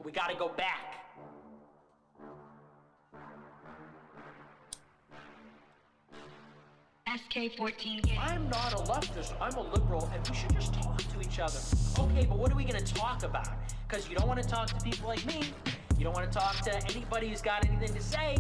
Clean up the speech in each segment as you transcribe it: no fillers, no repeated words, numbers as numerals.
We gotta go back. SK14 gang. I'm not a leftist, I'm a liberal, and we should just talk to each other. Okay, but what are we gonna talk about? Because you don't want to talk to people like me. You don't want to talk to anybody who's got anything to say.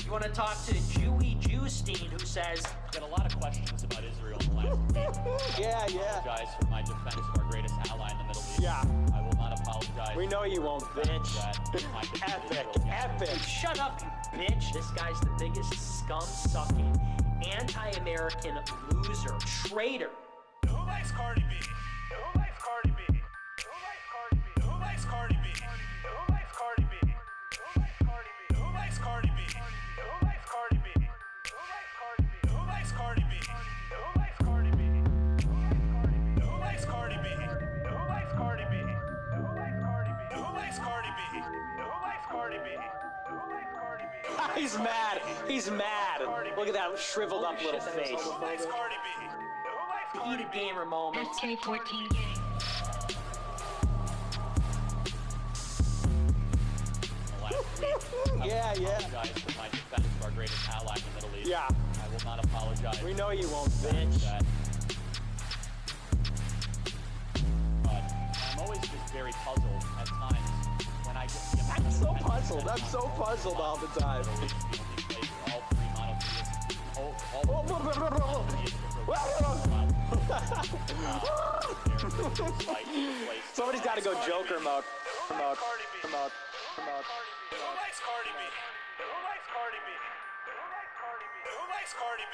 You want to talk to Jewy Jewstein, who says, Got a lot of questions about Israel in the last week. Yeah. I apologize for my defense of our greatest ally in the Middle East. Yeah. I will not apologize. We know you won't, bitch. That my defense of Epic, Israel against epic. shut up, you bitch. This guy's the biggest scum-sucking, anti-American loser, traitor. Who likes Cardi B? Who likes Cardi B? Who likes Cardi B? Who likes Cardi B? Who likes Cardi B? Who likes Cardi B? Who likes Cardi B? Who likes Cardi B? Who likes Cardi B? Who likes Cardi B? Who likes Cardi B? Who likes Cardi B? Who likes Cardi B? Who likes Cardi B? Who likes Cardi B? Who likes Cardi B? He's mad. He's mad. Look at that shriveled up little face. Who likes Cardi B? Who likes Eat a gamer moment. SK14 gang. the last week. Yeah. I apologize for my defense of our greatest ally in the Middle East. Yeah. I will not apologize. We know you won't, for bitch. that. But I'm always just very puzzled at times when I get the amount I'm of so defense puzzled. that I'm so puzzled all the time. Middle East is the only place where all three monotheists, Somebody's got to go Joker mode. Who likes Cardi B? Who likes Cardi B? Who likes Cardi B? Who likes Cardi B? Who likes Cardi B?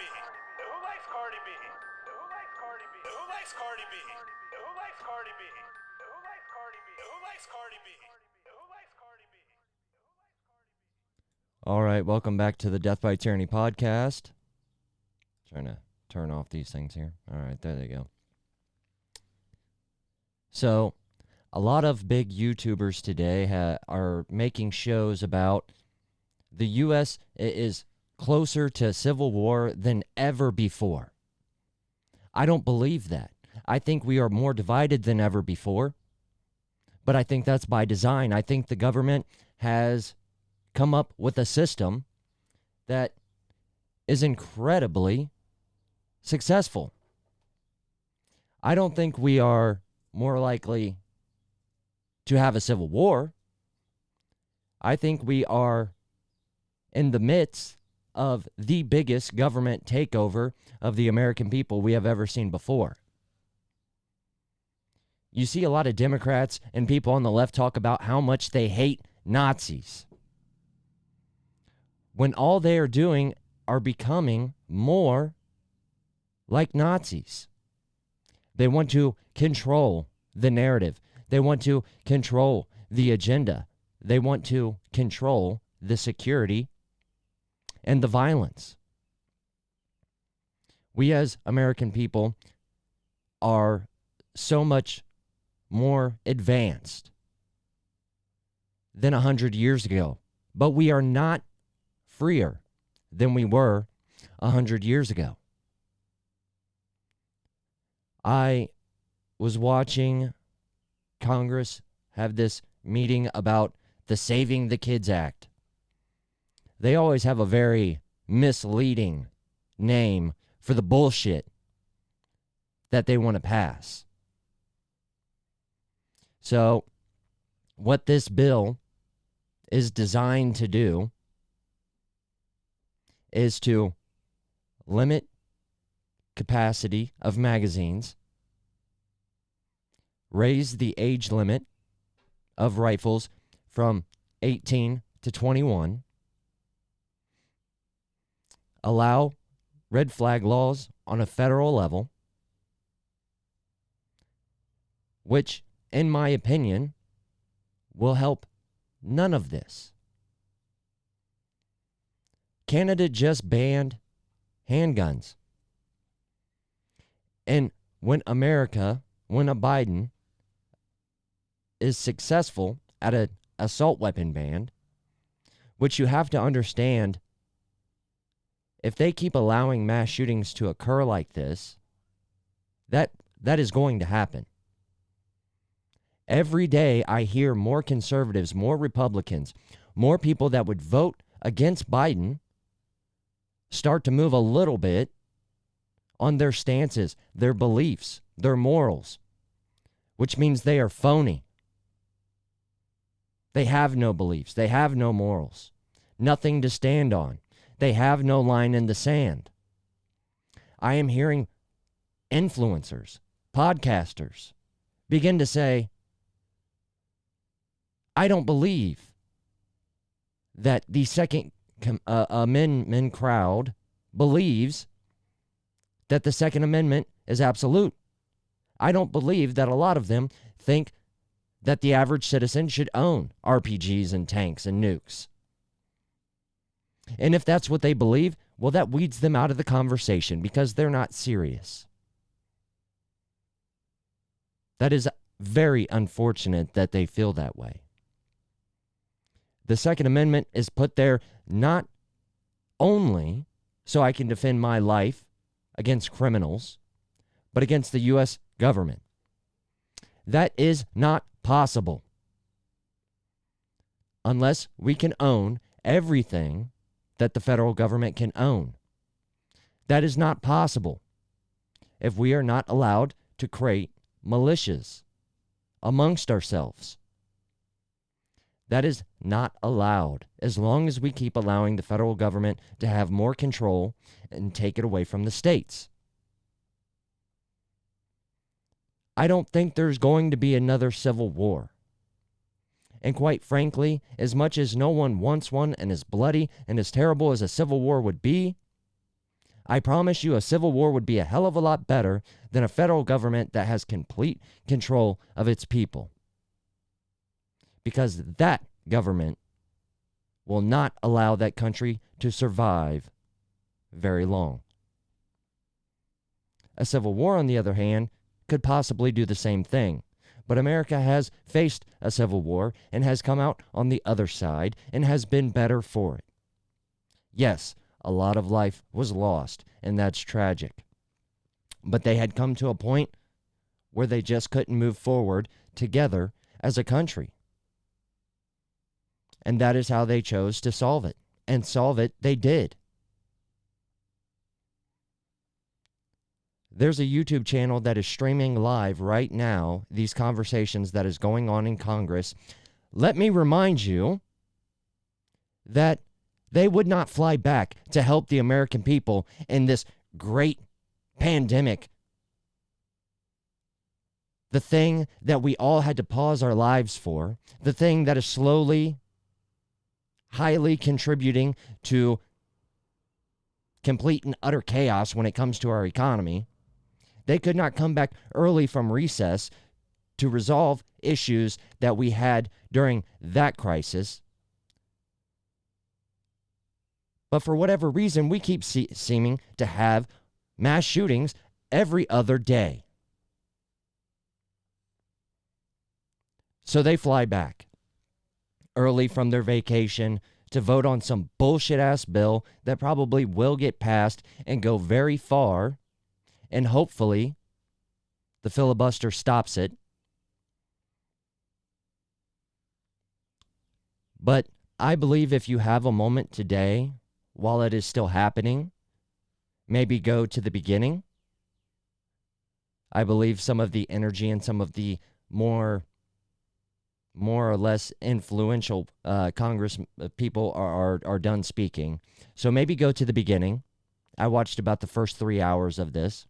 Who likes Cardi B? Who likes Cardi B? Who likes Cardi B? Who likes Cardi B? Who likes Cardi B? Who likes Cardi B? Who likes Cardi B? All right, welcome back to the Death by Tyranny podcast. Trying to turn off these things here. All right, there they go. So, a lot of big YouTubers today are making shows about the U.S. is closer to civil war than ever before. I don't believe that. I think we are more divided than ever before, but I think that's by design. I think the government has come up with a system that is incredibly successful. I don't think we are more likely to have a civil war. I think we are in the midst of the biggest government takeover of the American people we have ever seen before. You see a lot of Democrats and people on the left talk about how much they hate Nazis, when all they are doing are becoming more like Nazis. They want to control the narrative. They want to control the agenda. They want to control the security and the violence. We as American people are so much more advanced than 100 years ago, but we are not freer than we were 100 years ago. I was watching Congress have this meeting about the Saving the Kids Act. They always have a very misleading name for the bullshit that they want to pass. So, what this bill is designed to do is to limit capacity of magazines, raise the age limit of rifles from 18 to 21, allow red flag laws on a federal level, which, in my opinion, will help none of this. Canada just banned handguns. And when a Biden is successful at an assault weapon ban, which you have to understand, if they keep allowing mass shootings to occur like this, that is going to happen. Every day I hear more conservatives, more Republicans, more people that would vote against Biden start to move a little bit on their stances, their beliefs, their morals, which means they are phony. They have no beliefs. They have no morals. Nothing to stand on. They have no line in the sand. I am hearing influencers, podcasters begin to say, I don't believe that the Second Amendment crowd believes that the Second Amendment is absolute. I don't believe that a lot of them think that the average citizen should own RPGs and tanks and nukes. And if that's what they believe, well, that weeds them out of the conversation because they're not serious. That is very unfortunate that they feel that way. The Second Amendment is put there not only so I can defend my life against criminals, but against the U.S. government. That is not possible unless we can own everything that the federal government can own. That is not possible if we are not allowed to create militias amongst ourselves. That is not allowed as long as we keep allowing the federal government to have more control and take it away from the states. I don't think there's going to be another civil war. And quite frankly, as much as no one wants one and as bloody and as terrible as a civil war would be, I promise you a civil war would be a hell of a lot better than a federal government that has complete control of its people. Because that government will not allow that country to survive very long. A civil war, on the other hand, could possibly do the same thing. But America has faced a civil war and has come out on the other side and has been better for it. Yes, a lot of life was lost, and that's tragic. But they had come to a point where they just couldn't move forward together as a country. And that is how they chose to solve it. And solve it they did. There's a YouTube channel that is streaming live right now these conversations that is going on in Congress. Let me remind you that they would not fly back to help the American people in this great pandemic. The thing that we all had to pause our lives for, the thing that is slowly, highly contributing to complete and utter chaos when it comes to our economy. They could not come back early from recess to resolve issues that we had during that crisis. But for whatever reason, we keep seeming to have mass shootings every other day. So they fly back early from their vacation to vote on some bullshit-ass bill that probably will get passed and go very far. And hopefully, the filibuster stops it. But I believe if you have a moment today, while it is still happening, maybe go to the beginning. I believe some of the energy and some of the more or less influential Congress people are done speaking. So maybe go to the beginning. I watched about the first 3 hours of this.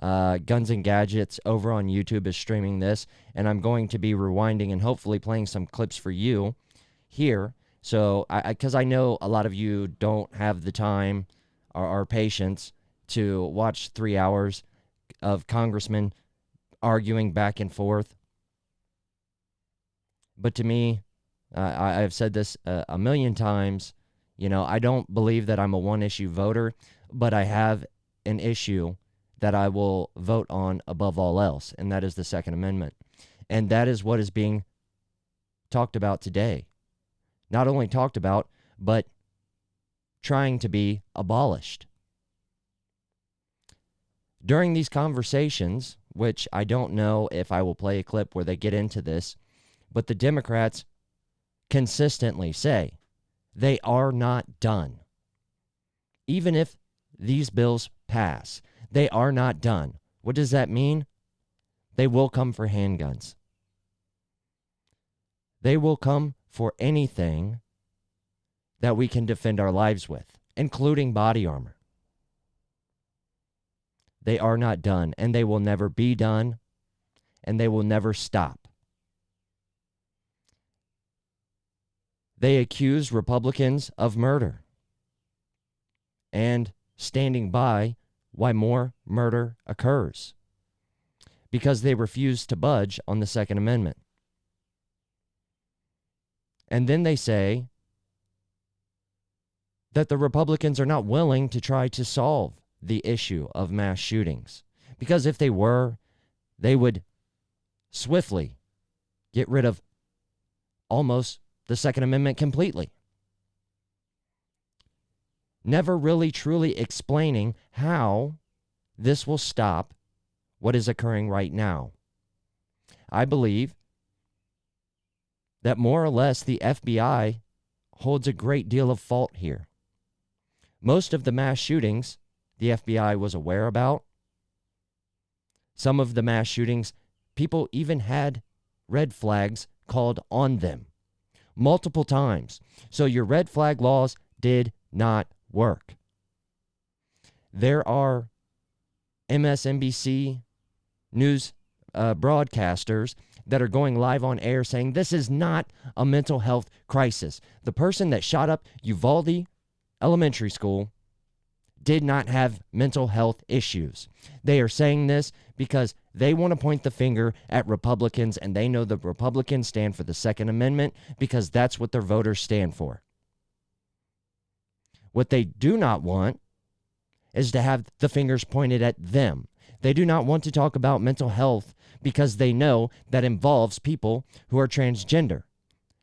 Guns and Gadgets over on YouTube is streaming this, and I'm going to be rewinding and hopefully playing some clips for you here. So, because I know a lot of you don't have the time or patience to watch 3 hours of congressmen arguing back and forth. But to me, I've said this a million times, I don't believe that I'm a one-issue voter, but I have an issue that I will vote on above all else, and that is the Second Amendment. And that is what is being talked about today. Not only talked about, but trying to be abolished. During these conversations, which I don't know if I will play a clip where they get into this, but the Democrats consistently say they are not done. Even if these bills pass, they are not done. What does that mean? They will come for handguns. They will come for anything that we can defend our lives with, including body armor. They are not done, and they will never be done, and they will never stop. They accuse Republicans of murder and standing by why more murder occurs because they refuse to budge on the Second Amendment. And then they say that the Republicans are not willing to try to solve the issue of mass shootings. Because if they were, they would swiftly get rid of almost the Second Amendment completely. Never really truly explaining how this will stop what is occurring right now. I believe that more or less the FBI holds a great deal of fault here. Most of the mass shootings the FBI was aware about. Some of the mass shootings, people even had red flags called on them multiple times. So your red flag laws did not work. There are MSNBC news broadcasters that are going live on air saying this is not a mental health crisis. The person that shot up Uvalde Elementary School did not have mental health issues. They are saying this because they want to point the finger at Republicans, and they know the Republicans stand for the Second Amendment because that's what their voters stand for. What they do not want is to have the fingers pointed at them. They do not want to talk about mental health because they know that involves people who are transgender.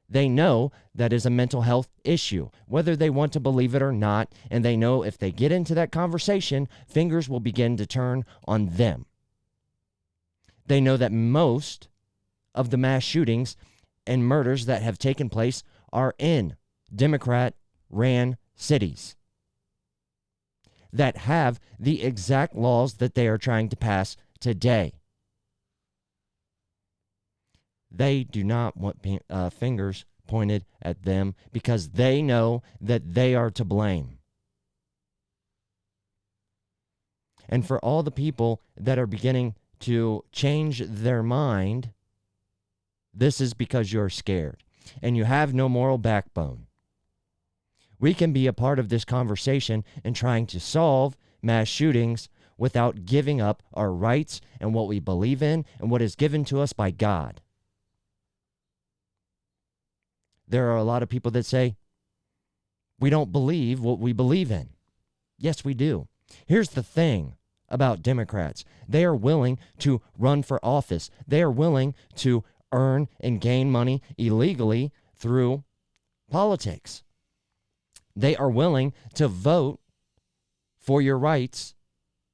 They know that is a mental health issue, whether they want to believe it or not, and they know if they get into that conversation, fingers will begin to turn on them. They know that most of the mass shootings and murders that have taken place are in Democrat-ran cities that have the exact laws that they are trying to pass today. They do not want fingers pointed at them because they know that they are to blame. And for all the people that are beginning to change their mind, this is because you're scared and you have no moral backbone. We can be a part of this conversation in trying to solve mass shootings without giving up our rights and what we believe in and what is given to us by God. There are a lot of people that say, we don't believe what we believe in. Yes, we do. Here's the thing about Democrats. They are willing to run for office. They are willing to earn and gain money illegally through politics. They are willing to vote for your rights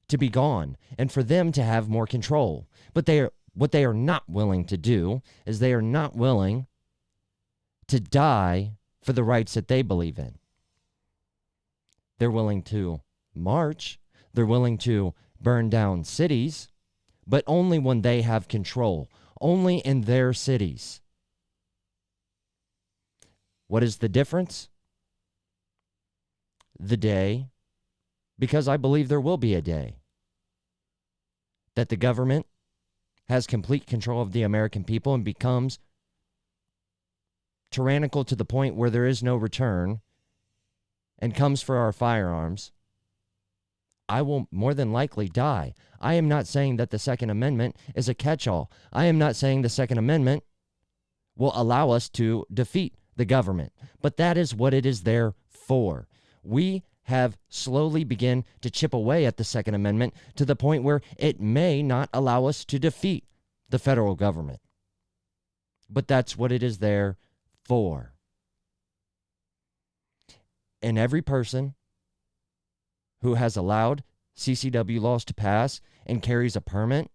to be gone and for them to have more control. But what they are not willing to do is they are not willing to die for the rights that they believe in. They're willing to march. They're willing to burn down cities, but only when they have control, only in their cities. What is the difference? The day, because I believe there will be a day that the government has complete control of the American people and becomes tyrannical to the point where there is no return and comes for our firearms, I will more than likely die. I am not saying that the Second Amendment is a catch-all. I am not saying the Second Amendment will allow us to defeat the government, but that is what it is there for. We have slowly begun to chip away at the Second Amendment to the point where it may not allow us to defeat the federal government. But that's what it is there for. And every person who has allowed CCW laws to pass and carries a permit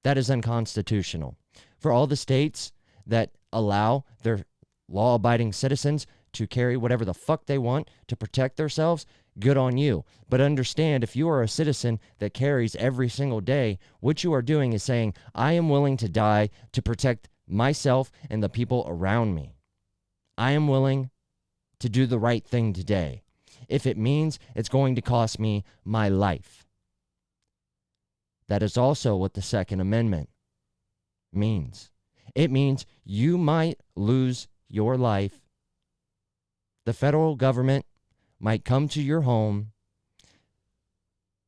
That is unconstitutional. For all the states that allow their law-abiding citizens to carry whatever the fuck they want to protect themselves, good on you. But understand, if you are a citizen that carries every single day, what you are doing is saying, I am willing to die to protect myself and the people around me. I am willing to do the right thing today, if it means it's going to cost me my life. That is also what the Second Amendment means. It means you might lose your life. The federal government might come to your home,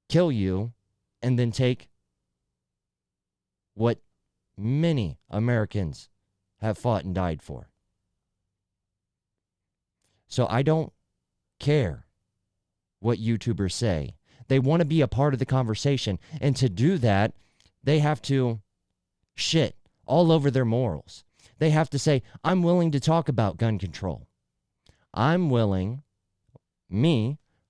kill you, and then take what many Americans have fought and died for. So I don't care what YouTubers say. They want to be a part of the conversation. And to do that, they have to shit all over their morals. They have to say, I'm willing to talk about gun control. I'm willing,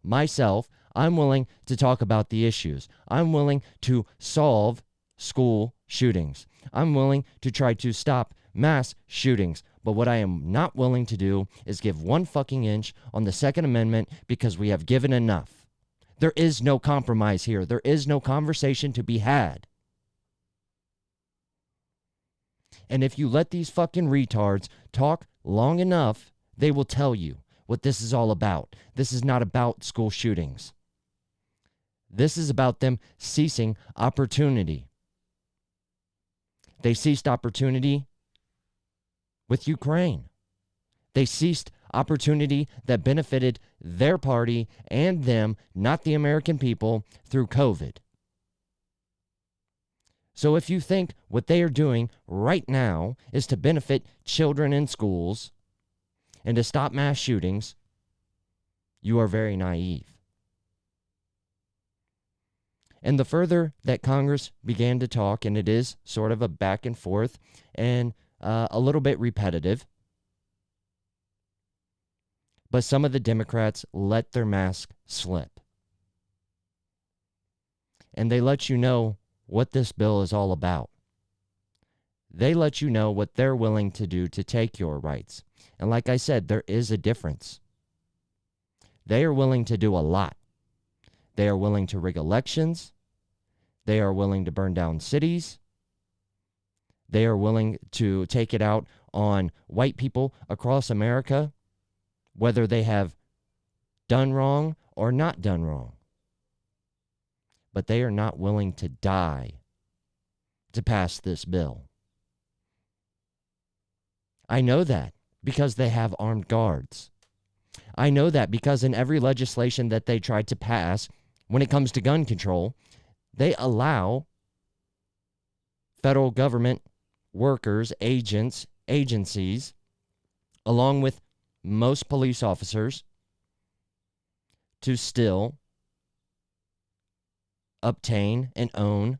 myself, I'm willing to talk about the issues. I'm willing to solve school shootings. I'm willing to try to stop mass shootings. But what I am not willing to do is give one fucking inch on the Second Amendment, because we have given enough. There is no compromise here. There is no conversation to be had. And if you let these fucking retards talk long enough, they will tell you what this is all about. This is not about school shootings. This is about them ceasing opportunity. They ceased opportunity with Ukraine. They ceased opportunity that benefited their party and them, not the American people, through COVID. So if you think what they are doing right now is to benefit children in schools and to stop mass shootings, you are very naive. And the further that Congress began to talk, and it is sort of a back and forth and a little bit repetitive, but some of the Democrats let their mask slip. And they let you know what this bill is all about. They let you know what they're willing to do to take your rights. And like I said, there is a difference. They are willing to do a lot. They are willing to rig elections. They are willing to burn down cities. They are willing to take it out on white people across America, whether they have done wrong or not done wrong. But they are not willing to die to pass this bill. I know that because they have armed guards. I know that because in every legislation that they tried to pass, when it comes to gun control, they allow federal government workers, agents, agencies, along with most police officers, to still obtain and own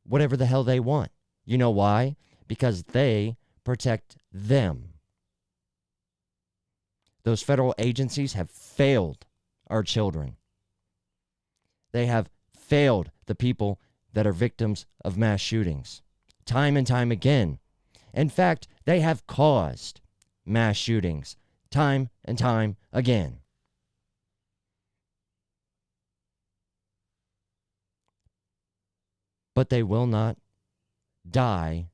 whatever the hell they want. You know why? Because they protect them. Those federal agencies have failed our children. They have failed the people that are victims of mass shootings time and time again. In fact, they have caused mass shootings time and time again. But they will not die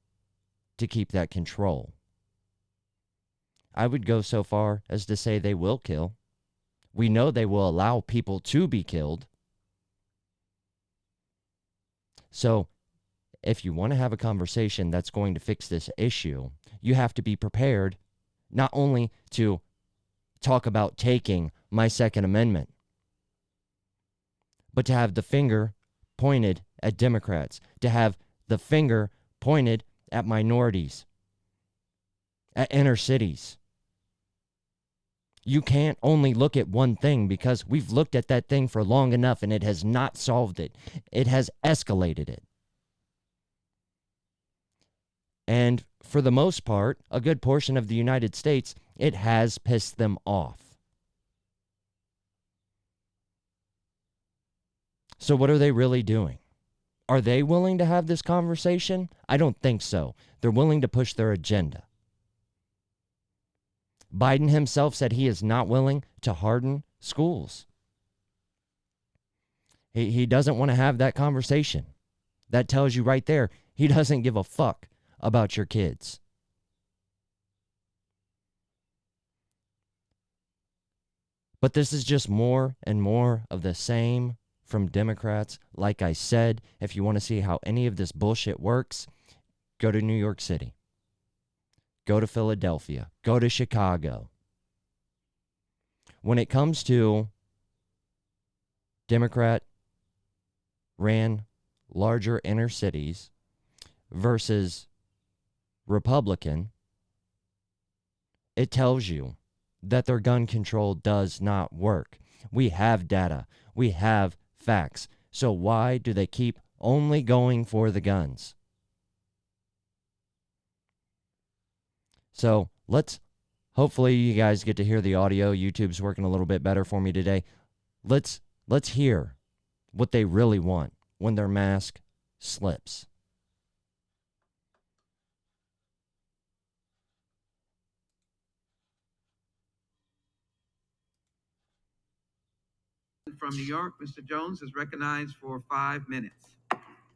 to keep that control. I would go so far as to say they will kill. We know they will allow people to be killed. So, if you want to have a conversation that's going to fix this issue, you have to be prepared not only to talk about taking my Second Amendment, but to have the finger pointed at Democrats, to have the finger pointed at minorities, at inner cities. You can't only look at one thing, because we've looked at that thing for long enough and it has not solved it. It has escalated it. And for the most part, a good portion of the United States, it has pissed them off. So what are they really doing? Are they willing to have this conversation? I don't think so. They're willing to push their agenda. Biden himself said he is not willing to harden schools. He doesn't want to have that conversation. That tells you right there, he doesn't give a fuck about your kids. But this is just more and more of the same from Democrats. Like I said, if you want to see how any of this bullshit works, go to New York City. Go to Philadelphia. Go to Chicago. When it comes to Democrat ran larger inner cities versus Republican, it tells you that their gun control does not work. We have data. We have facts. So why do they keep only going for the guns? So hopefully you guys get to hear the audio. YouTube's working a little bit better for me today. Let's hear what they really want when their mask slips. From New York, Mr. Jones is recognized for 5 minutes.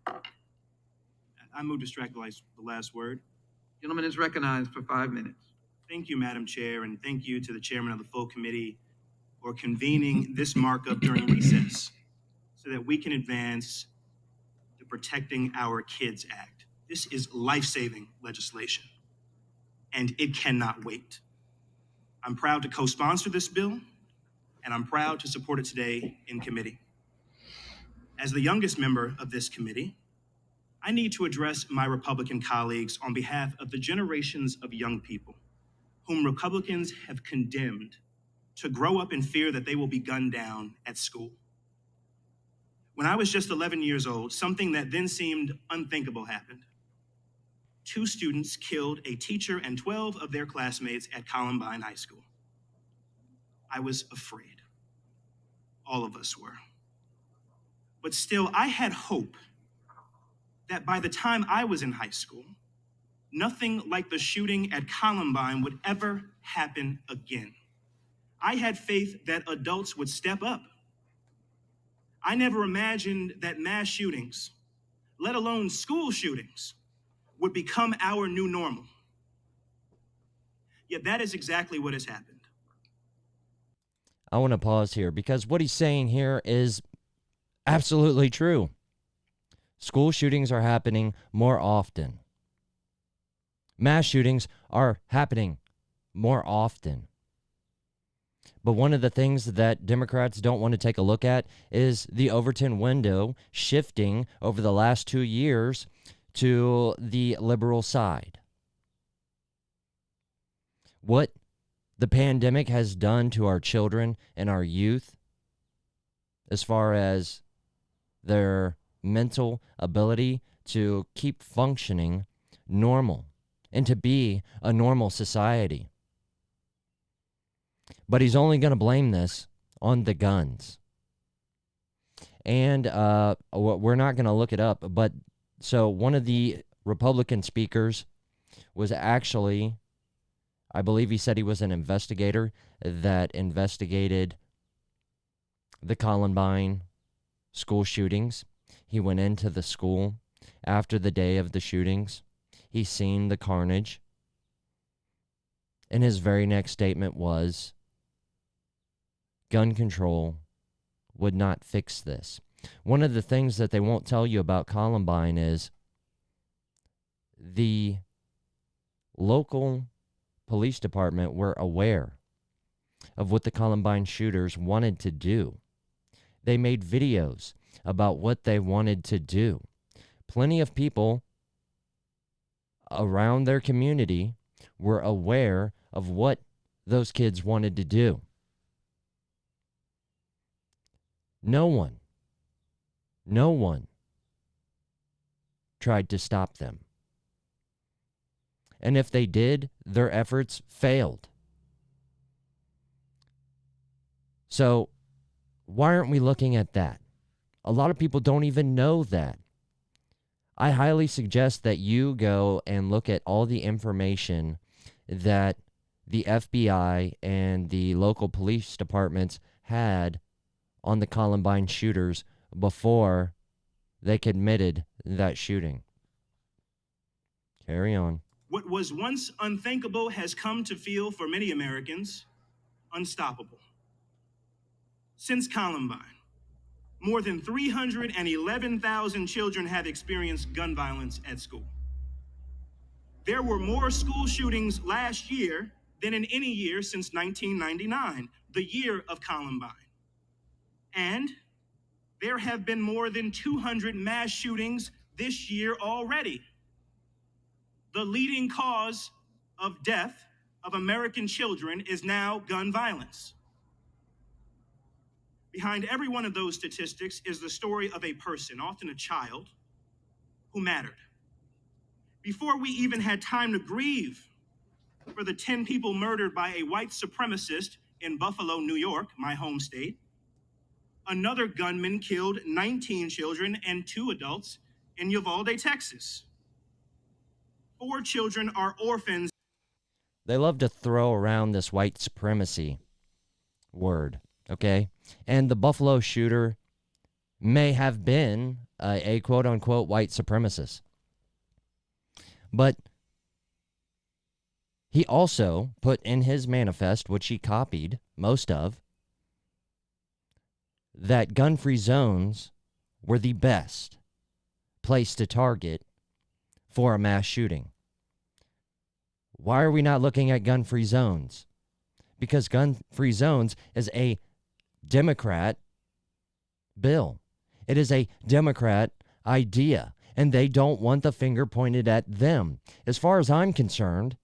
I move to strike the last word. Gentleman is recognized for 5 minutes. Thank you, Madam Chair, and thank you to the chairman of the full committee for convening this markup during recess so that we can advance the Protecting Our Kids Act. This is life-saving legislation, and it cannot wait. I'm proud to co-sponsor this bill, and I'm proud to support it today in committee. As the youngest member of this committee, I need to address my Republican colleagues on behalf of the generations of young people whom Republicans have condemned to grow up in fear that they will be gunned down at school. When I was just 11 years old, something that then seemed unthinkable happened. 2 students killed a teacher and 12 of their classmates at Columbine High School. I was afraid. All of us were. But still, I had hope that by the time I was in high school, nothing like the shooting at Columbine would ever happen again. I had faith that adults would step up. I never imagined that mass shootings, let alone school shootings, would become our new normal. Yet that is exactly what has happened. I want to pause here because what he's saying here is absolutely true. School shootings are happening more often. Mass shootings are happening more often. But one of the things that Democrats don't want to take a look at is the Overton window shifting over the last 2 years to the liberal side. What the pandemic has done to our children and our youth as far as their mental ability to keep functioning normal and to be a normal society. But he's only going to blame this on the guns. And we're not going to look it up, but so one of the Republican speakers was actually, I believe he said he was an investigator that investigated the Columbine school shootings. He went into the school after the day of the shootings. He seen the carnage. And his very next statement was, gun control would not fix this. One of the things that they won't tell you about Columbine is the local police department were aware of what the Columbine shooters wanted to do. They made videos about what they wanted to do. Plenty of people around their community were aware of what those kids wanted to do. No one tried to stop them. And if they did, their efforts failed. So, why aren't we looking at that? A lot of people don't even know that. I highly suggest that you go and look at all the information that the FBI and the local police departments had on the Columbine shooters before they committed that shooting. Carry on. What was once unthinkable has come to feel, for many Americans, unstoppable. Since Columbine, more than 311,000 children have experienced gun violence at school. There were more school shootings last year than in any year since 1999, the year of Columbine. And there have been more than 200 mass shootings this year already. The leading cause of death of American children is now gun violence. Behind every one of those statistics is the story of a person, often a child, who mattered. Before we even had time to grieve for the 10 people murdered by a white supremacist in Buffalo, New York, my home state, another gunman killed 19 children and 2 adults in Uvalde, Texas. 4 children are orphans. They love to throw around this white supremacy word, okay? And the Buffalo shooter may have been a quote-unquote white supremacist. But he also put in his manifest, which he copied most of, that gun-free zones were the best place to target for a mass shooting. Why are we not looking at gun-free zones? Because gun-free zones is a Democrat bill. It is a Democrat idea, and they don't want the finger pointed at them. As far as I'm concerned,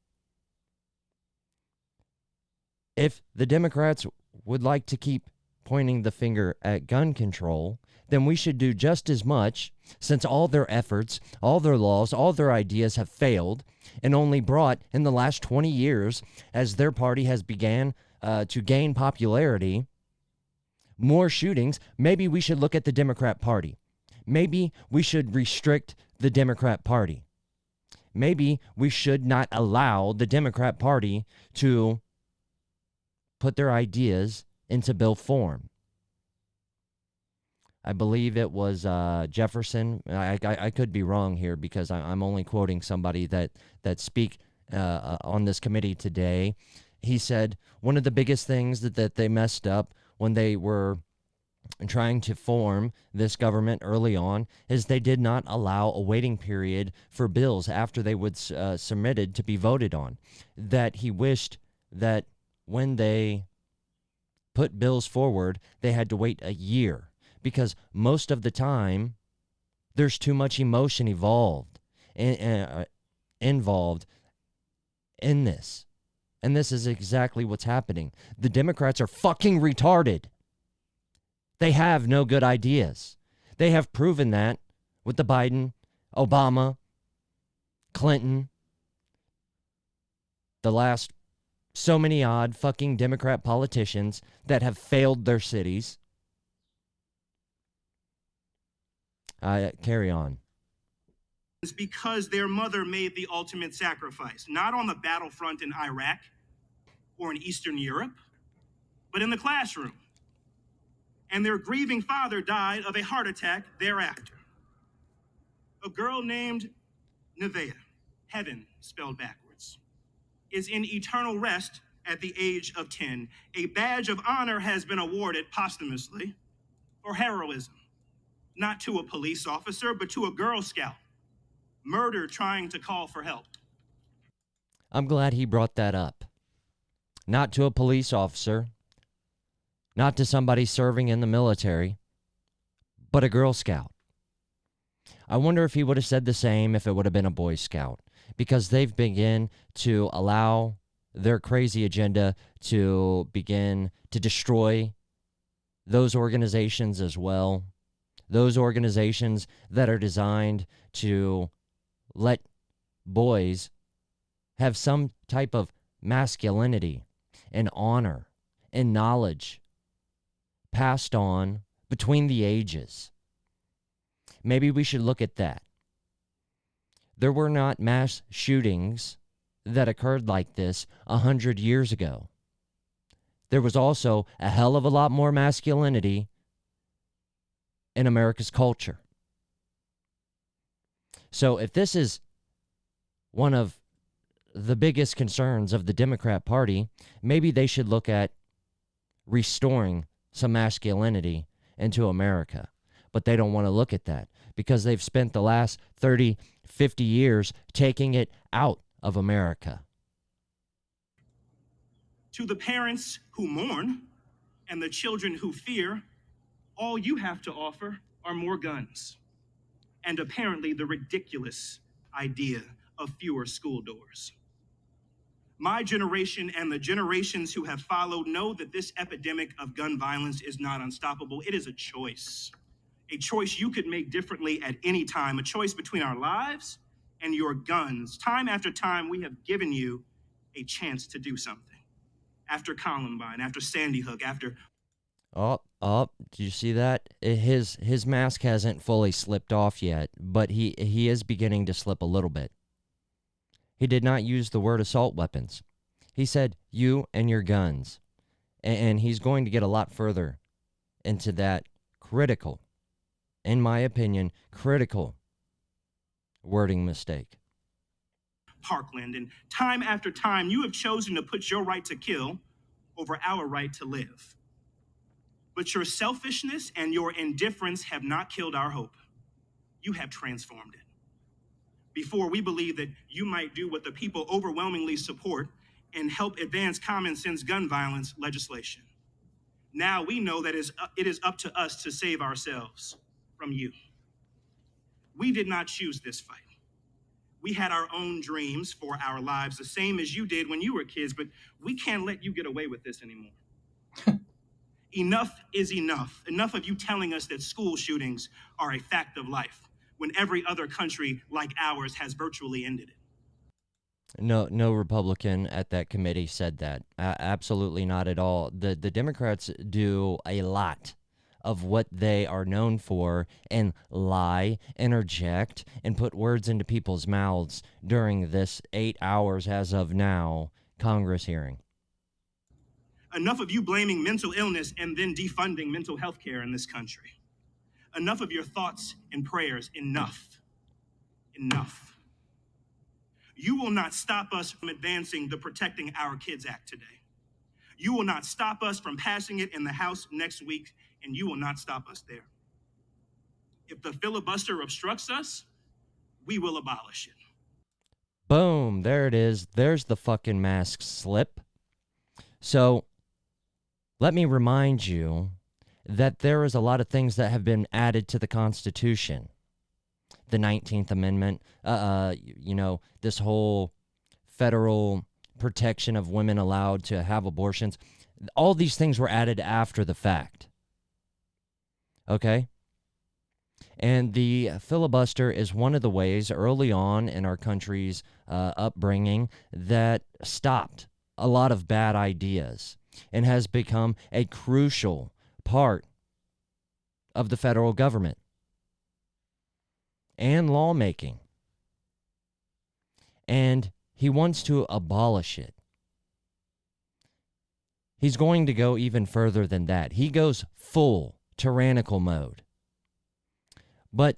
if the Democrats would like to keep pointing the finger at gun control, then we should do just as much, since all their efforts, all their laws, all their ideas have failed and only brought, in the last 20 years, as their party has began to gain popularity, more shootings. Maybe we should look at the Democrat Party. Maybe we should restrict the Democrat Party. Maybe we should not allow the Democrat Party to put their ideas into bill form. I believe it was Jefferson. I could be wrong here because I'm only quoting somebody that speak on this committee today. He said one of the biggest things that they messed up when they were trying to form this government early on is they did not allow a waiting period for bills after they would submitted to be voted on. That he wished that when they put bills forward, they had to wait a year, because most of the time there's too much emotion involved in this. And this is exactly what's happening. The Democrats are fucking retarded. They have no good ideas. They have proven that with the Biden, Obama, Clinton, the last so many odd fucking Democrat politicians that have failed their cities. Carry on. It's because their mother made the ultimate sacrifice, not on the battlefront in Iraq or in Eastern Europe, but in the classroom. And their grieving father died of a heart attack thereafter. A girl named Nevaeh, heaven spelled backwards, is in eternal rest at the age of 10. A badge of honor has been awarded posthumously for heroism, not to a police officer, but to a Girl Scout, murdered trying to call for help. I'm glad he brought that up. Not to a police officer, not to somebody serving in the military, but a Girl Scout. I wonder if he would have said the same if it would have been a Boy Scout, because they've begun to allow their crazy agenda to begin to destroy those organizations as well. Those organizations that are designed to let boys have some type of masculinity and honor and knowledge passed on between the ages. Maybe we should look at that. There were not mass shootings that occurred like this 100 years ago. There was also a hell of a lot more masculinity in America's culture. So if this is one of the biggest concerns of the Democrat Party, maybe they should look at restoring some masculinity into America. But they don't want to look at that because they've spent the last 30, 50 years taking it out of America. To the parents who mourn and the children who fear, all you have to offer are more guns and apparently the ridiculous idea of fewer school doors. My generation and the generations who have followed know that this epidemic of gun violence is not unstoppable. It is a choice you could make differently at any time, a choice between our lives and your guns. Time after time, we have given you a chance to do something. After Columbine, after Sandy Hook, after... Oh, do you see that? His mask hasn't fully slipped off yet, but he is beginning to slip a little bit. He did not use the word assault weapons. He said, you and your guns. And he's going to get a lot further into that critical, in my opinion, critical wording mistake. Parkland, and time after time, you have chosen to put your right to kill over our right to live. But your selfishness and your indifference have not killed our hope. You have transformed it. Before, we believed that you might do what the people overwhelmingly support and help advance common sense gun violence legislation. Now we know that it is up to us to save ourselves from you. We did not choose this fight. We had our own dreams for our lives, the same as you did when you were kids, but we can't let you get away with this anymore. Enough is enough. Enough of you telling us that school shootings are a fact of life when every other country like ours has virtually ended it. No Republican at that committee said that. Absolutely not at all. The Democrats do a lot of what they are known for and lie, interject, and put words into people's mouths during this 8 hours as of now Congress hearing. Enough of you blaming mental illness and then defunding mental health care in this country. Enough of your thoughts and prayers. Enough. Enough. You will not stop us from advancing the Protecting Our Kids Act today. You will not stop us from passing it in the House next week, and you will not stop us there. If the filibuster obstructs us, we will abolish it. Boom, there it is. There's the fucking mask slip. So, let me remind you that there is a lot of things that have been added to the Constitution. The 19th Amendment, this whole federal protection of women allowed to have abortions. All these things were added after the fact. Okay? And the filibuster is one of the ways early on in our country's upbringing that stopped a lot of bad ideas and has become a crucial part of the federal government and lawmaking. And he wants to abolish it. He's going to go even further than that. He goes full tyrannical mode. But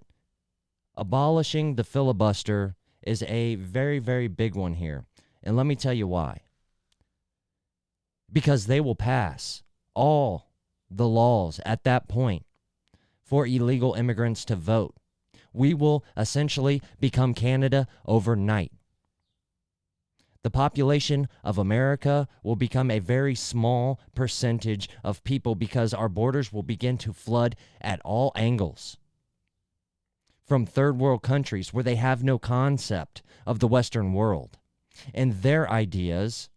abolishing the filibuster is a very, very big one here. And let me tell you why. Because they will pass all the laws at that point for illegal immigrants to vote. We will essentially become Canada overnight. The population of America will become a very small percentage of people because our borders will begin to flood at all angles from third world countries where they have no concept of the Western world. And their ideas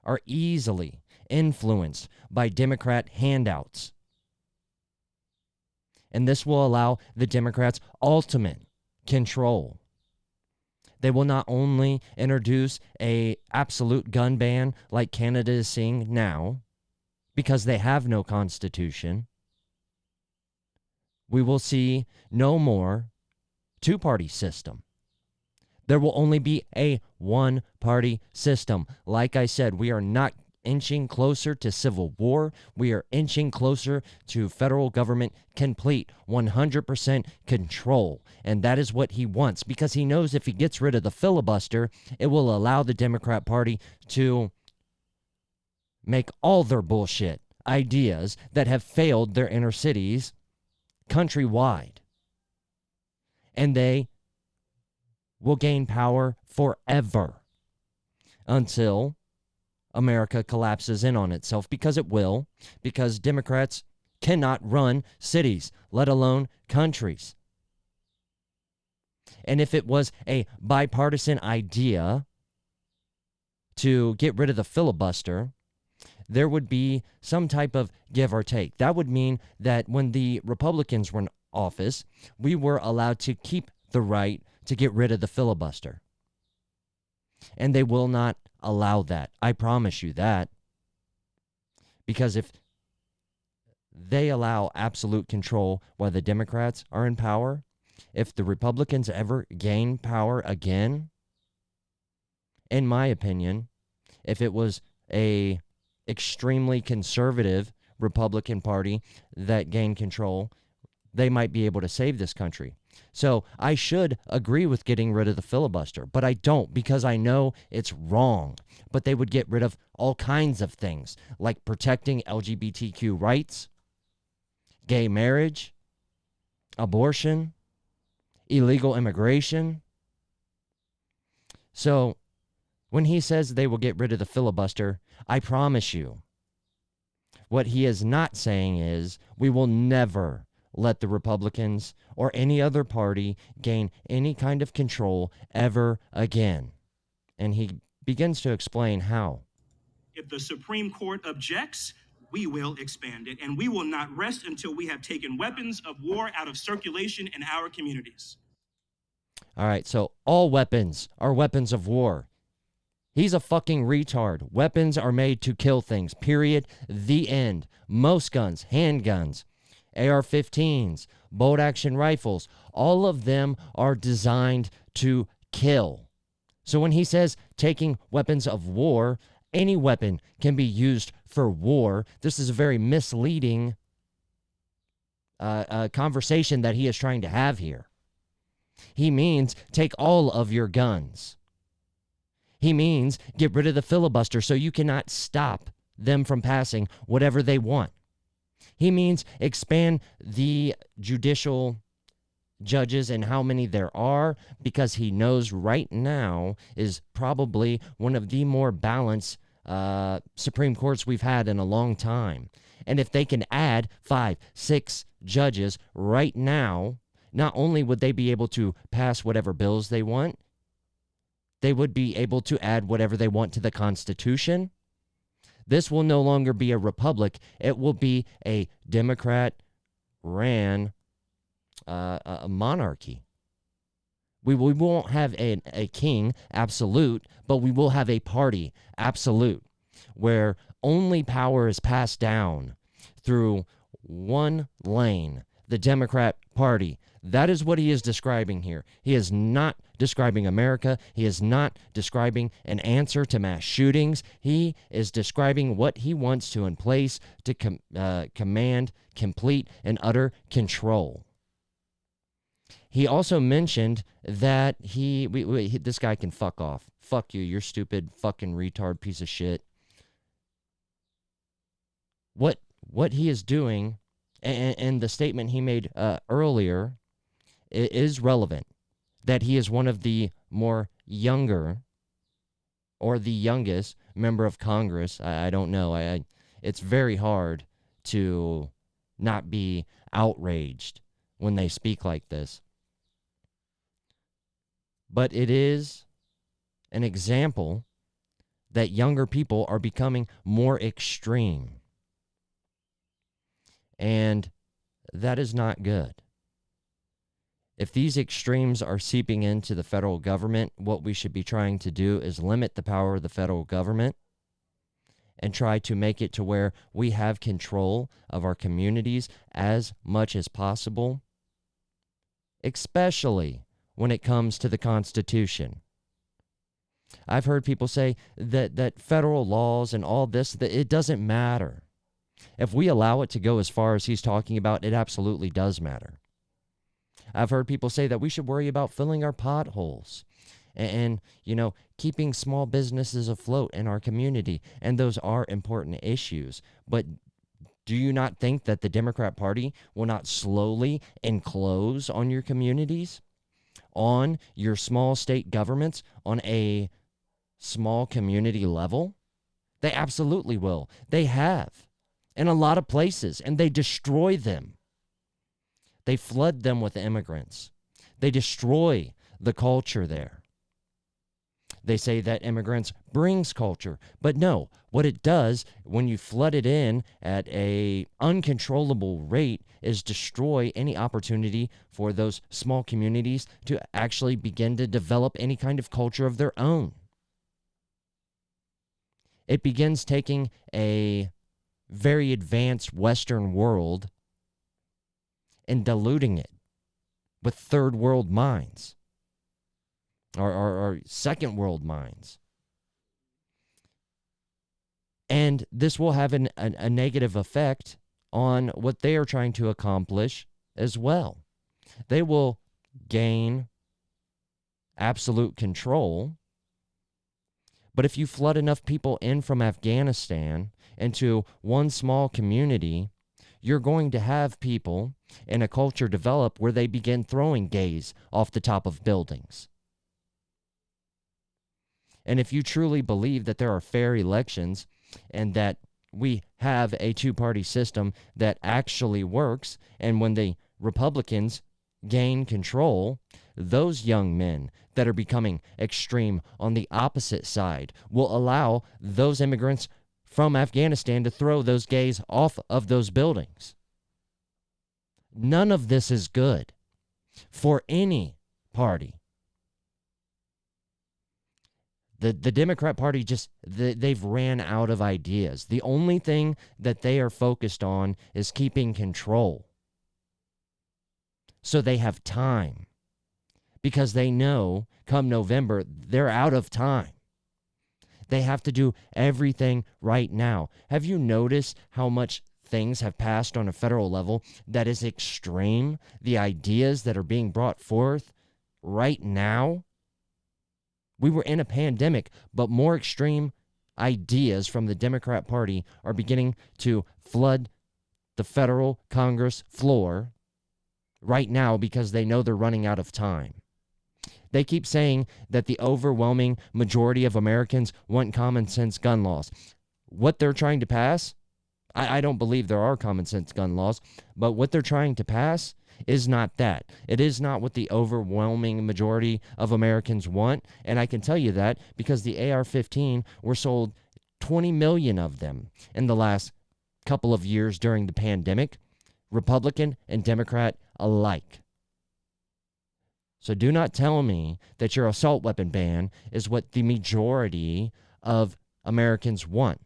are easily influenced by Democrat handouts. And this will allow the Democrats ultimate control. They will not only introduce an absolute gun ban like Canada is seeing now, because they have no constitution. We will see no more two-party system. There will only be a one-party system. Like I said, we are not inching closer to civil war. We are inching closer to federal government complete 100% control. And that is what he wants, because he knows if he gets rid of the filibuster, it will allow the Democrat Party to make all their bullshit ideas that have failed their inner cities countrywide. And they will gain power forever until America collapses in on itself, because it will, because Democrats cannot run cities, let alone countries. And if it was a bipartisan idea to get rid of the filibuster, there would be some type of give or take. That would mean that when the Republicans were in office, we were allowed to keep the right to get rid of the filibuster. And they will not allow that. I promise you that. Because if they allow absolute control while the Democrats are in power, if the Republicans ever gain power again, in my opinion, if it was a extremely conservative Republican Party that gained control, they might be able to save this country. So I should agree with getting rid of the filibuster, but I don't, because I know it's wrong. But they would get rid of all kinds of things, like protecting LGBTQ rights, gay marriage, abortion, illegal immigration. So when he says they will get rid of the filibuster, I promise you, what he is not saying is we will never let the Republicans or any other party gain any kind of control ever again. And he begins to explain how. If the Supreme Court objects, we will expand it, and we will not rest until we have taken weapons of war out of circulation in our communities. All right, so all weapons are weapons of war. He's a fucking retard. Weapons are made to kill things, period. The end. Most guns, handguns, AR-15s, bolt-action rifles, all of them are designed to kill. So when he says taking weapons of war, any weapon can be used for war. This is a very misleading conversation that he is trying to have here. He means take all of your guns. He means get rid of the filibuster so you cannot stop them from passing whatever they want. He means expand the judicial judges and how many there are, because he knows right now is probably one of the more balanced Supreme Courts we've had in a long time. And if they can add 5, 6 judges right now, not only would they be able to pass whatever bills they want, they would be able to add whatever they want to the Constitution. This will no longer be a republic. It will be a Democrat-ran a monarchy. We won't have a king, absolute, but we will have a party, absolute, where only power is passed down through one lane, the Democrat Party. That is what he is describing here. He is not describing America. He is not describing an answer to mass shootings. He is describing what he wants to in place to command complete and utter control. He also mentioned that this guy can fuck off. Fuck you, you're stupid fucking retard piece of shit. What he is doing, and the statement he made earlier, is relevant. That he is one of the more younger, or the youngest member of Congress. I don't know. It's very hard to not be outraged when they speak like this. But it is an example that younger people are becoming more extreme. And that is not good. If these extremes are seeping into the federal government, what we should be trying to do is limit the power of the federal government and try to make it to where we have control of our communities as much as possible, especially when it comes to the Constitution. I've heard people say that federal laws and all this, that it doesn't matter. If we allow it to go as far as he's talking about, it absolutely does matter. I've heard people say that we should worry about filling our potholes and keeping small businesses afloat in our community. And those are important issues. But do you not think that the Democrat Party will not slowly enclose on your communities, on your small state governments, on a small community level? They absolutely will. They have in a lot of places, and they destroy them. They flood them with immigrants. They destroy the culture there. They say that immigrants brings culture, but no, what it does when you flood it in at a uncontrollable rate is destroy any opportunity for those small communities to actually begin to develop any kind of culture of their own. It begins taking a very advanced Western world and diluting it with third world minds. Or second world minds. And this will have a negative effect on what they are trying to accomplish as well. They will gain absolute control. But if you flood enough people in from Afghanistan into one small community, you're going to have people in a culture develop where they begin throwing gays off the top of buildings. And if you truly believe that there are fair elections and that we have a two-party system that actually works, and when the Republicans gain control, those young men that are becoming extreme on the opposite side will allow those immigrants from Afghanistan to throw those gays off of those buildings. None of this is good for any party. The Democrat Party they've ran out of ideas. The only thing that they are focused on is keeping control. So they have time. Because they know come November, they're out of time. They have to do everything right now. Have you noticed how much things have passed on a federal level that is extreme? The ideas that are being brought forth right now? We were in a pandemic, but more extreme ideas from the Democrat Party are beginning to flood the federal Congress floor right now because they know they're running out of time. They keep saying that the overwhelming majority of Americans want common sense gun laws. What they're trying to pass, I don't believe there are common sense gun laws, but what they're trying to pass is not that. It is not what the overwhelming majority of Americans want, and I can tell you that because the AR-15 were sold 20 million of them in the last couple of years during the pandemic, Republican and Democrat alike. So do not tell me that your assault weapon ban is what the majority of Americans want.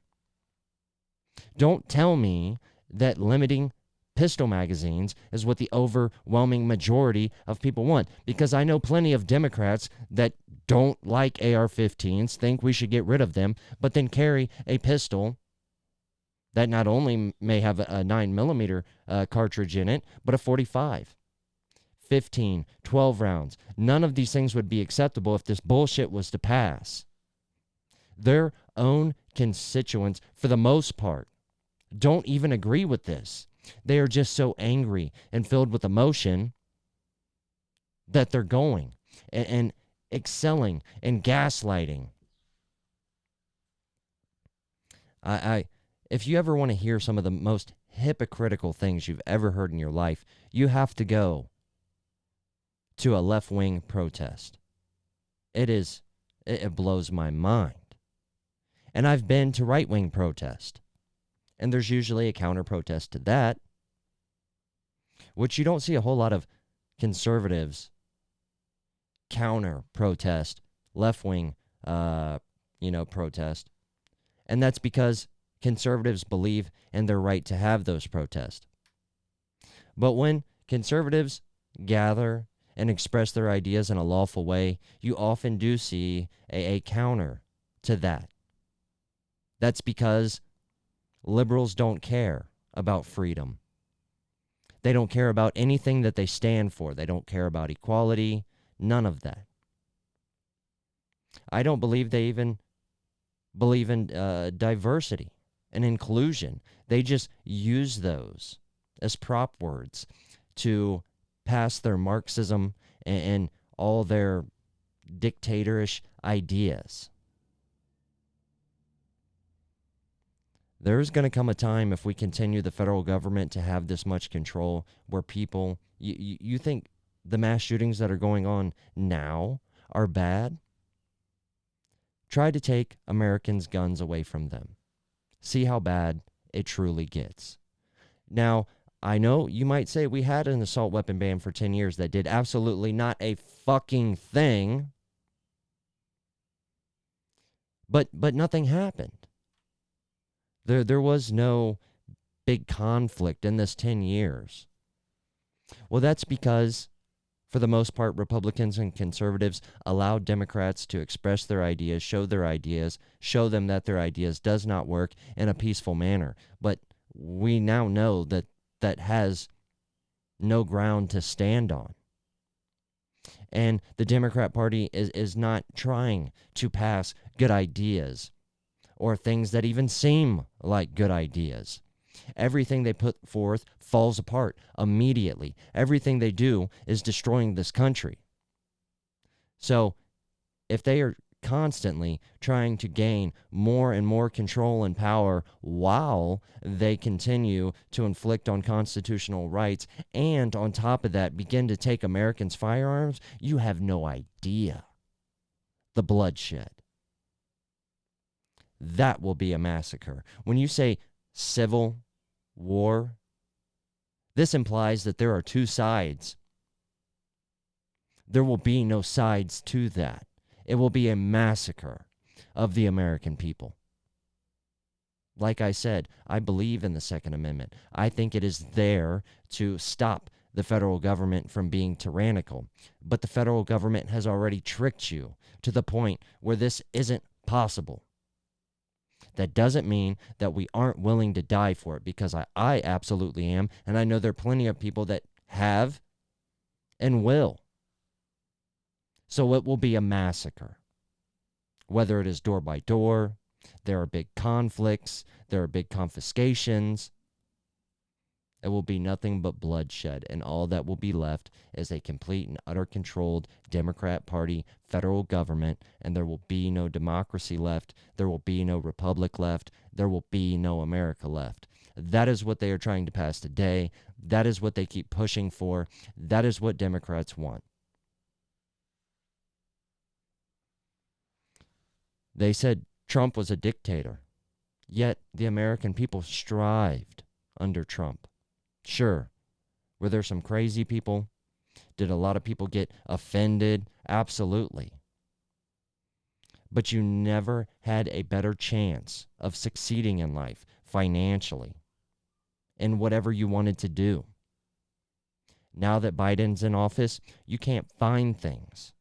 Don't tell me that limiting pistol magazines is what the overwhelming majority of people want, because I know plenty of Democrats that don't like AR-15s, think we should get rid of them, but then carry a pistol that not only may have a 9mm cartridge in it, but a 45, 15, 12 rounds. None of these things would be acceptable if this bullshit was to pass. Their own constituents, for the most part, don't even agree with this. They are just so angry and filled with emotion that they're going and excelling and gaslighting. If you ever want to hear some of the most hypocritical things you've ever heard in your life, you have to go to a left-wing protest. It blows my mind. And I've been to right-wing protest. And there's usually a counter-protest to that, which you don't see a whole lot of conservatives counter-protest, left-wing, protest. And that's because conservatives believe in their right to have those protests. But when conservatives gather and express their ideas in a lawful way, you often do see a counter to that. That's because liberals don't care about freedom. They don't care about anything that they stand for. They don't care about equality, none of that. I don't believe they even believe in diversity and inclusion. They just use those as prop words to pass their Marxism and all their dictatorish ideas. There's going to come a time, if we continue the federal government to have this much control, where people, you think the mass shootings that are going on now are bad? Try to take Americans' guns away from them. See how bad it truly gets. Now, I know you might say we had an assault weapon ban for 10 years that did absolutely not a fucking thing. But nothing happened. There was no big conflict in this 10 years. Well, that's because, for the most part, Republicans and conservatives allowed Democrats to express their ideas, show them that their ideas does not work in a peaceful manner. But we now know that that has no ground to stand on. And the Democrat Party is not trying to pass good ideas or things that even seem like good ideas. Everything they put forth falls apart immediately. Everything they do is destroying this country. So if they are constantly trying to gain more and more control and power while they continue to inflict on constitutional rights, and on top of that begin to take Americans' firearms, you have no idea the bloodshed. That will be a massacre. When you say civil war, this implies that there are two sides. There will be no sides to that. It will be a massacre of the American people. Like I said, I believe in the Second Amendment. I think it is there to stop the federal government from being tyrannical. But the federal government has already tricked you to the point where this isn't possible. That doesn't mean that we aren't willing to die for it, because I absolutely am, and I know there are plenty of people that have and will. So it will be a massacre. Whether it is door by door, there are big conflicts, there are big confiscations. It will be nothing but bloodshed, and all that will be left is a complete and utter controlled Democrat Party federal government, and there will be no democracy left, there will be no republic left, there will be no America left. That is what they are trying to pass today. That is what they keep pushing for. That is what Democrats want. They said Trump was a dictator, yet the American people strived under Trump. Sure, were there some crazy people? Did a lot of people get offended? Absolutely. But you never had a better chance of succeeding in life financially in whatever you wanted to do. Now that Biden's in office, you can't find things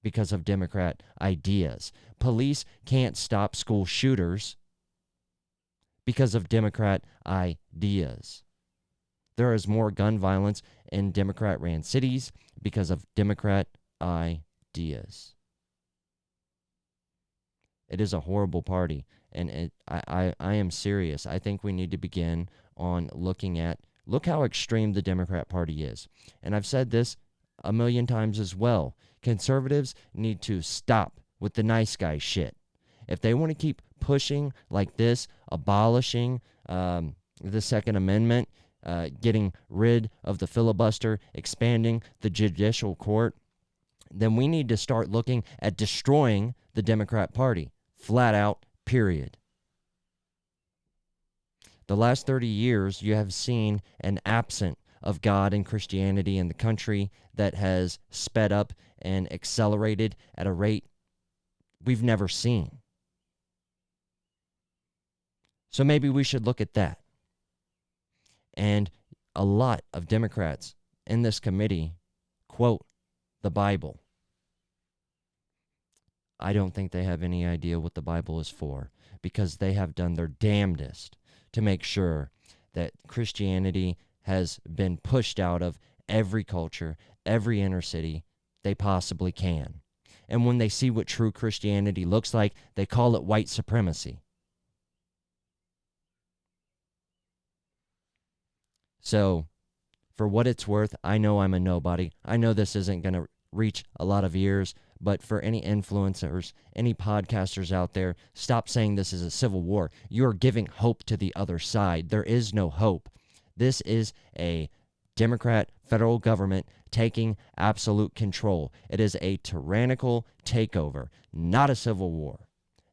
because of Democrat ideas. Police can't stop school shooters because of Democrat ideas. There is more gun violence in Democrat-ran cities because of Democrat ideas. It is a horrible party, and I am serious. I think we need to begin on look how extreme the Democrat Party is. And I've said this a million times as well. Conservatives need to stop with the nice guy shit. If they want to keep pushing like this, abolishing the Second Amendment, getting rid of the filibuster, expanding the judicial court, then we need to start looking at destroying the Democrat Party. Flat out, period. The last 30 years, you have seen an absence of God and Christianity in the country that has sped up and accelerated at a rate we've never seen. So maybe we should look at that. And a lot of Democrats in this committee quote the Bible. I don't think they have any idea what the Bible is for, because they have done their damnedest to make sure that Christianity has been pushed out of every culture, every inner city they possibly can. And when they see what true Christianity looks like, they call it white supremacy. So, for what it's worth, I know I'm a nobody. I know this isn't going to reach a lot of ears, but for any influencers, any podcasters out there, stop saying this is a civil war. You are giving hope to the other side. There is no hope. This is a Democrat federal government taking absolute control. It is a tyrannical takeover, not a civil war.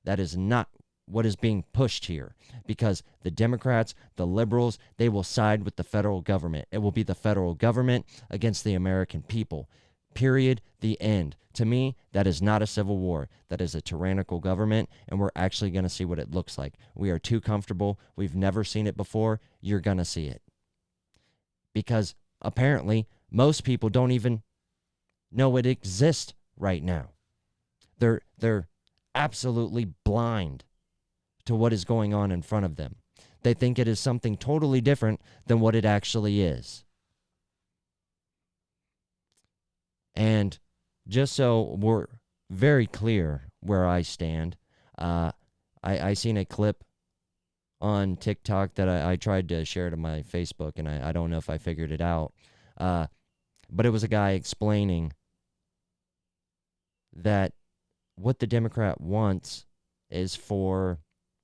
That is not what is being pushed here, because the Democrats, the liberals, they will side with the federal government. It will be the federal government against the American people. Period. The end. To me, that is not a civil war. That is a tyrannical government, and we're actually going to see what it looks like. We are too comfortable. We've never seen it before. You're going to see it. Because apparently, most people don't even know it exists right now. They're absolutely blind to what is going on in front of them. They think it is something totally different than what it actually is. And just so we're very clear where I stand, I seen a clip on TikTok that I tried to share to my Facebook, and I don't know if I figured it out. But it was a guy explaining that what the Democrat wants is for,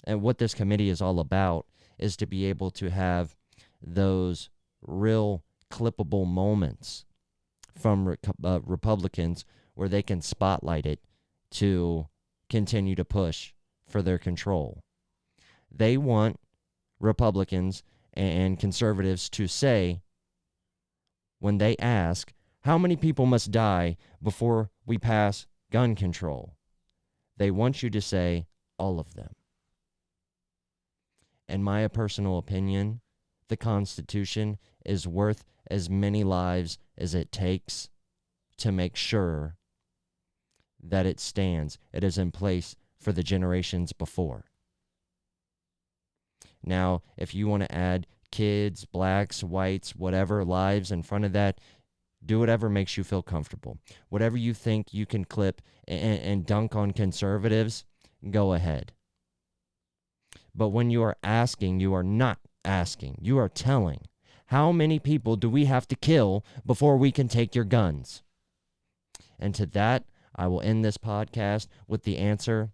and what this committee is all about, is to be able to have those real clippable moments from Republicans where they can spotlight it to continue to push for their control. They want Republicans and conservatives to say, when they ask, how many people must die before we pass gun control? They want you to say, all of them. In my personal opinion, the Constitution is worth as many lives as it takes to make sure that it stands. It is in place for the generations before. Now, if you want to add kids, blacks, whites, whatever, lives in front of that, do whatever makes you feel comfortable. Whatever you think you can clip and dunk on conservatives, go ahead. But when you are asking, you are not asking. You are telling. How many people do we have to kill before we can take your guns? And to that, I will end this podcast with the answer,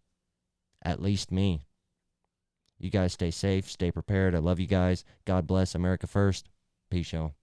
at least me. You guys stay safe, stay prepared. I love you guys. God bless. America first. Peace, y'all.